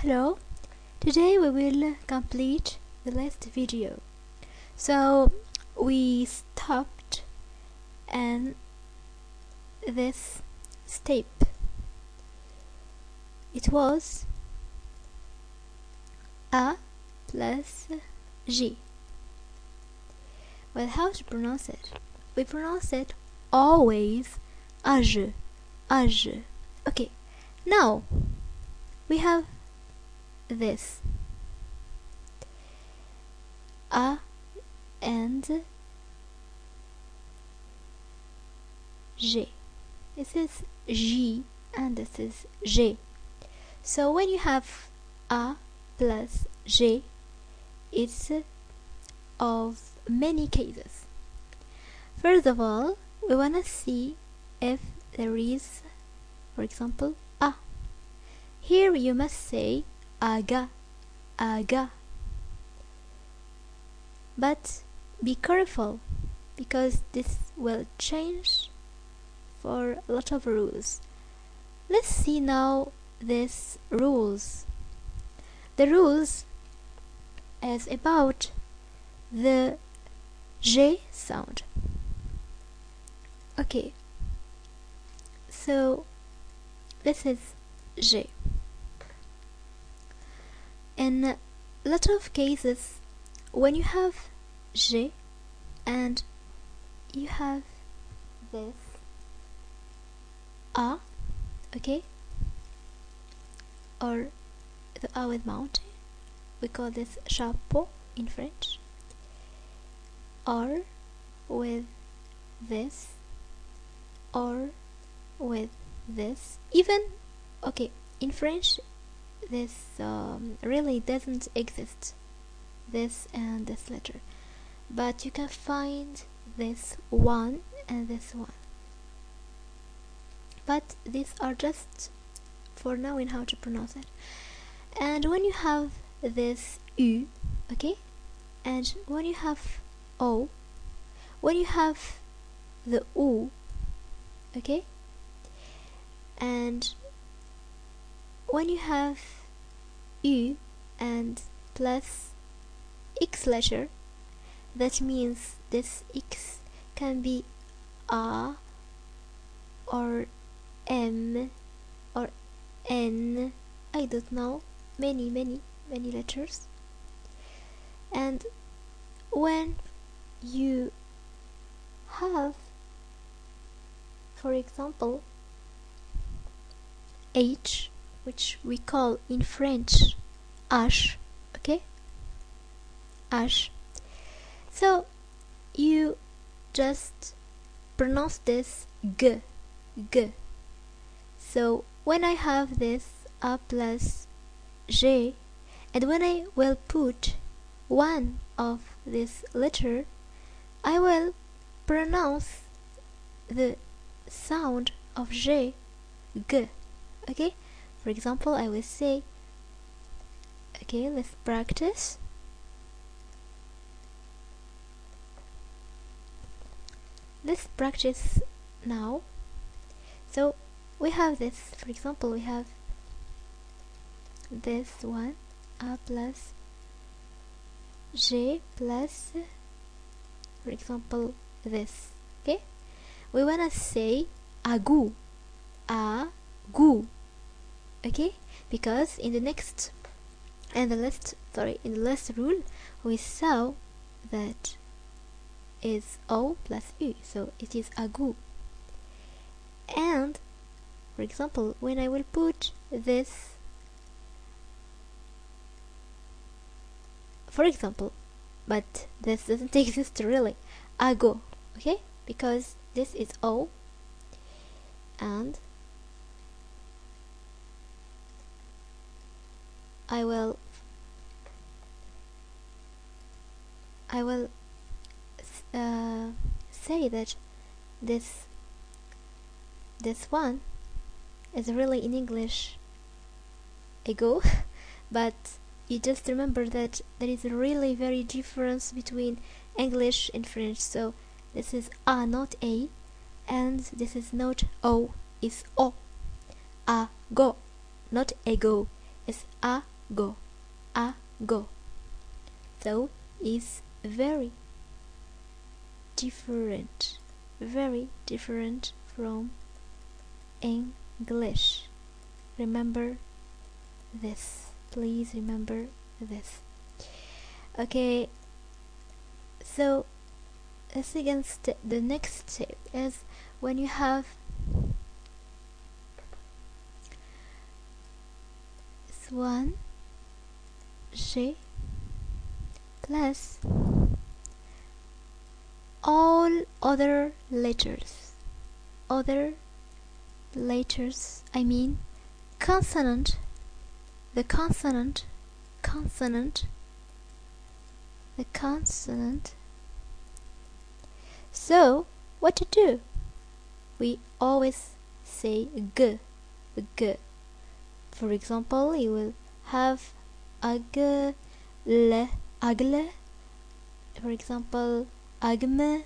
Hello, today we will complete the last video. So we stopped in this step. It was A plus G. Well, how to pronounce it? We pronounce it always AG, AG. Okay, now we have this A and G. This is G and this is G. So when you have A plus G, it's of many cases. First of all, we wanna see if there is, for example, A. Here you must say aga, aga. But be careful, because this will change for a lot of rules. Let's see now these rules. The rules is about the J sound. Okay, so this is J. In a lot of cases, when you have J and you have this A, okay, or the A with mountain, we call this chapeau in French, or with this, or with this, even, okay, in French this really doesn't exist, this and this letter, but you can find this one and this one, but these are just for knowing how to pronounce it. And when you have this U, okay, and when you have O, when you have the U, okay, and when you have U and plus X letter, that means this X can be A or M or N, I don't know, many letters. And when you have, for example, H, which we call in French H, okay, H, so you just pronounce this G, G. So when I have this A plus G, and when I will put one of this letter, I will pronounce the sound of G, G, okay. For example, I will say, okay, let's practice. Let's practice now. So we have this, for example, we have this one, A plus G plus, for example, this, okay. We wanna say agou, agou, okay, because in the last rule we saw that is O plus U, so it is agou. And for example, when I will put this, for example, but this doesn't exist really, ago, okay, because this is O, and I will say that this one is really in English ego, but you just remember that there is a really very difference between English and French. So this is A, not A, and this is not O, it's O. A go, not ego. It's A go, a go. So it's very different from English. Remember this, please remember this. Okay, so the next step is when you have one G plus all other letters, I mean consonant, the consonant. So what to do? We always say g. For example, you will have agle. For example, agme.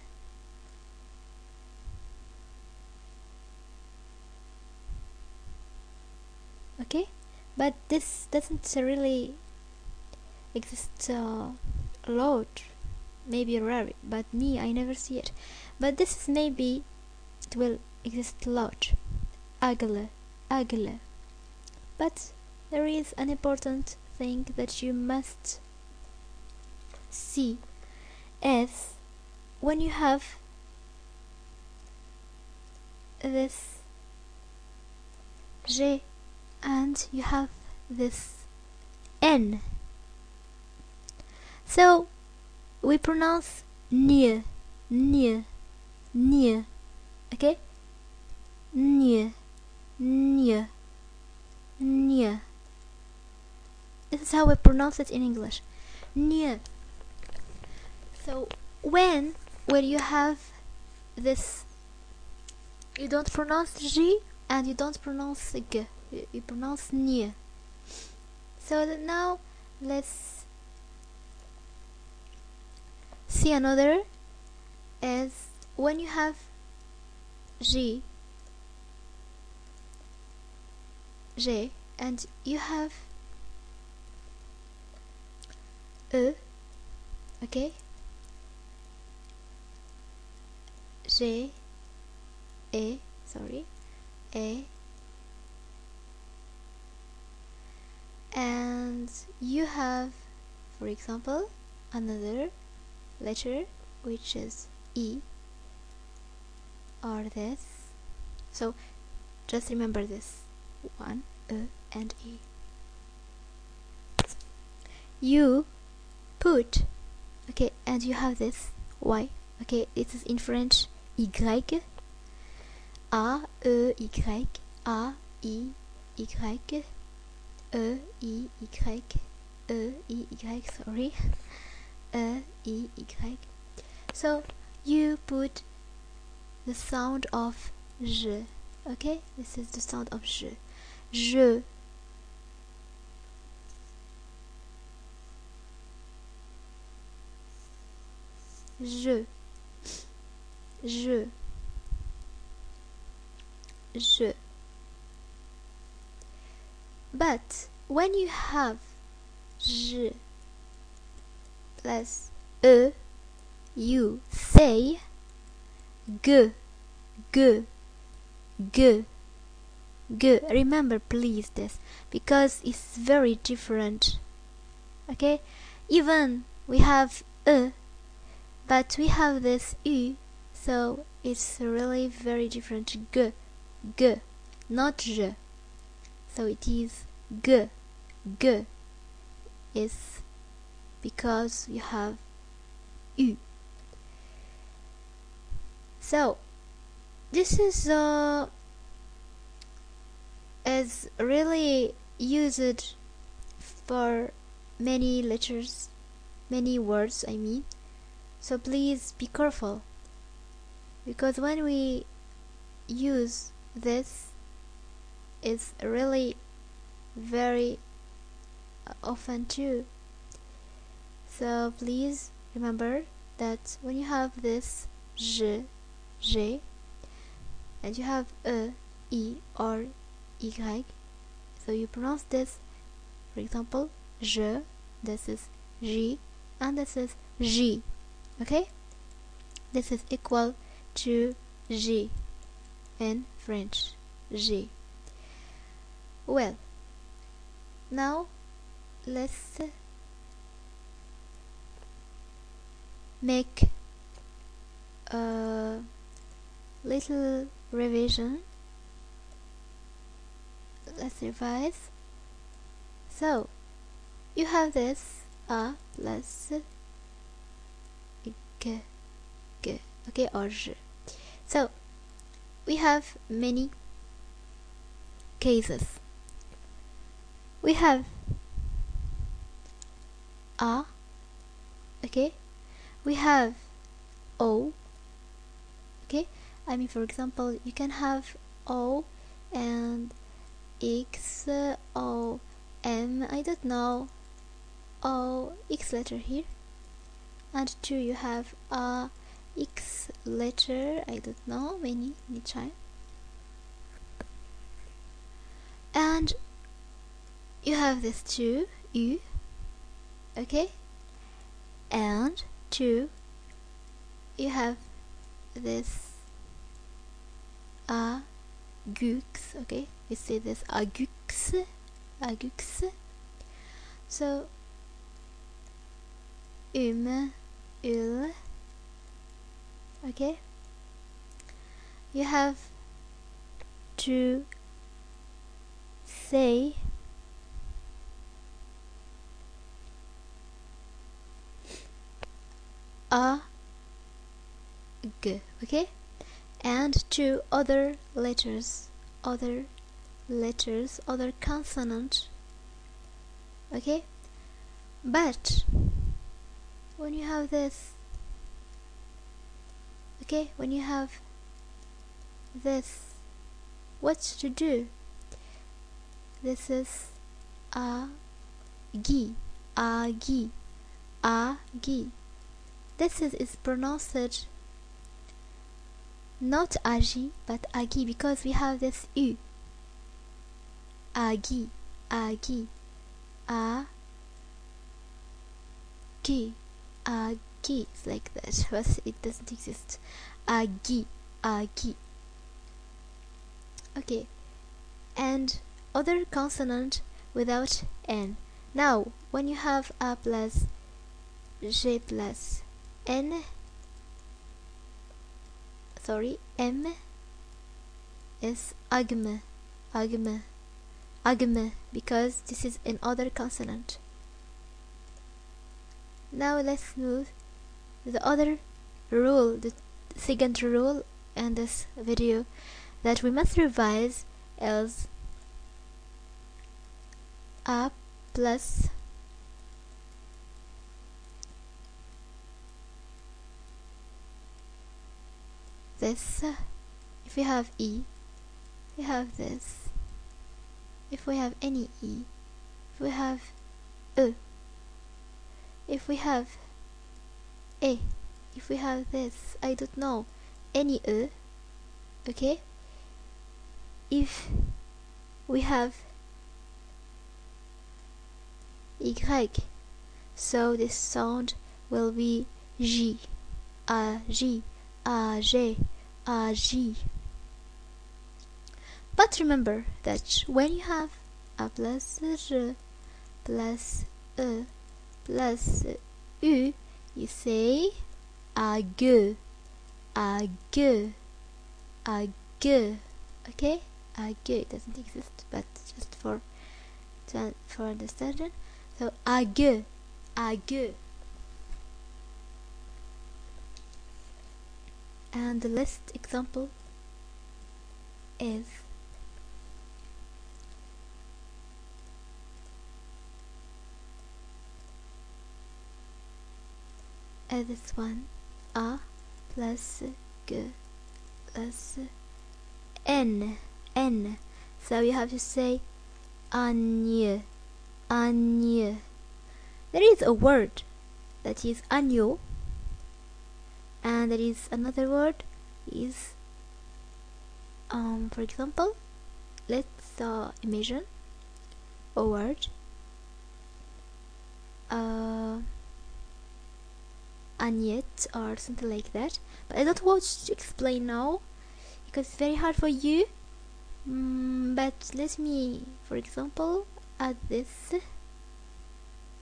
Okay, but this doesn't really exist a lot. Maybe rare, but I never see it. But this is maybe it will exist a lot. Agle. But there is an important thing that you must see, is when you have this G and you have this N. So we pronounce nie, okay? Nie. This is how we pronounce it in English. Nie. So when you have this, you don't pronounce G and you don't pronounce G, you pronounce nie. So now let's see another, is when you have G and you have E, okay? G, E, sorry, E, and you have, for example, another letter which is E, or this. So just remember this one, E and E. You put, okay, and you have this Y, okay, it is in French Y, A, E, Y, A, I, Y, E, I, Y, sorry, E, I, Y. So you put the sound of J, okay, this is the sound of J. Je, but when you have J plus E, you say G. Remember please this, because it's very different, okay? Even we have E, but we have this U, so it's really very different. G, not J. So it is G is because you have U. So this is really used for many letters, many words, I mean. So please be careful, because when we use this, it's really very often too. So please remember that when you have this J, and you have E, I, or Y, so you pronounce this For example, je, this is j, and this is j. Okay, this is equal to j in French, j. Well, now let's make a little revision. Let's revise. So you have this a plus g, okay, or j. So we have many cases. We have a, okay, we have o, okay. I mean, for example, you can have o and x, o, m, I don't know, o, x letter here, and 2 you have a x letter, I don't know, many time, and you have this 2 u, okay, and 2 you have this a gux, okay, we say this a gux, so ul, okay, you have to say a g, okay, and 2 other letters, other consonant, okay. But when you have this, okay, when you have this, what to do? This is a gi, this is pronounced not agi but agi, because we have this u, agi, it's like that, but it doesn't exist. Agi, okay, and other consonant without n. Now when you have a plus j plus n, sorry, m is agme, because this is another consonant. Now let's move to the other rule, the second rule in this video that we must revise is a plus this. If we have e, we have this. If we have any e, if we have e, if we have a, if we have this, I don't know, any e, okay. If we have y, so this sound will be j, a j, a j, a j. But remember that when you have a plus r plus e plus u, you say a g, okay. A g, it doesn't exist, but just for understanding. So a g, and the last example is this one, a plus g plus n. So you have to say agne. There is a word that is agneau, and there is another word is for example, let's imagine a word Agnette or something like that, but I don't want to explain now because it's very hard for you. But let me, for example, add this.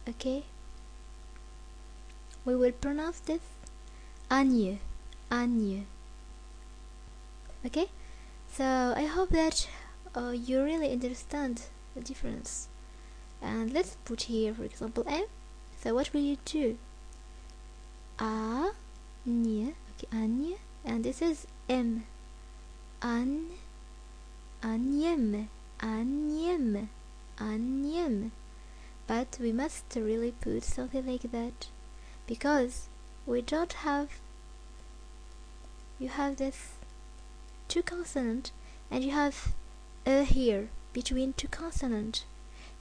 Okay, we will pronounce this Agne, Agne. Okay, so I hope that you really understand the difference. And let's put here, for example, M. So what will you do? Agne, okay, Agne, and this is M. Agnem, agnem, agnem. But we must really put something like that, because we don't have, you have this two consonant and you have here between two consonant.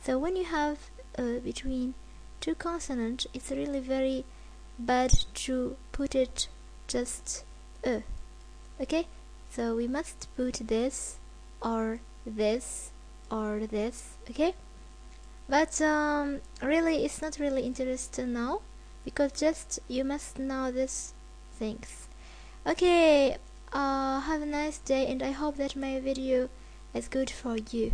So when you have between two consonant, it's really very bad to put it just okay, so we must put this or this or this. Okay, but really it's not really interesting now, because just you must know these things. Okay, have a nice day, and I hope that my video is good for you.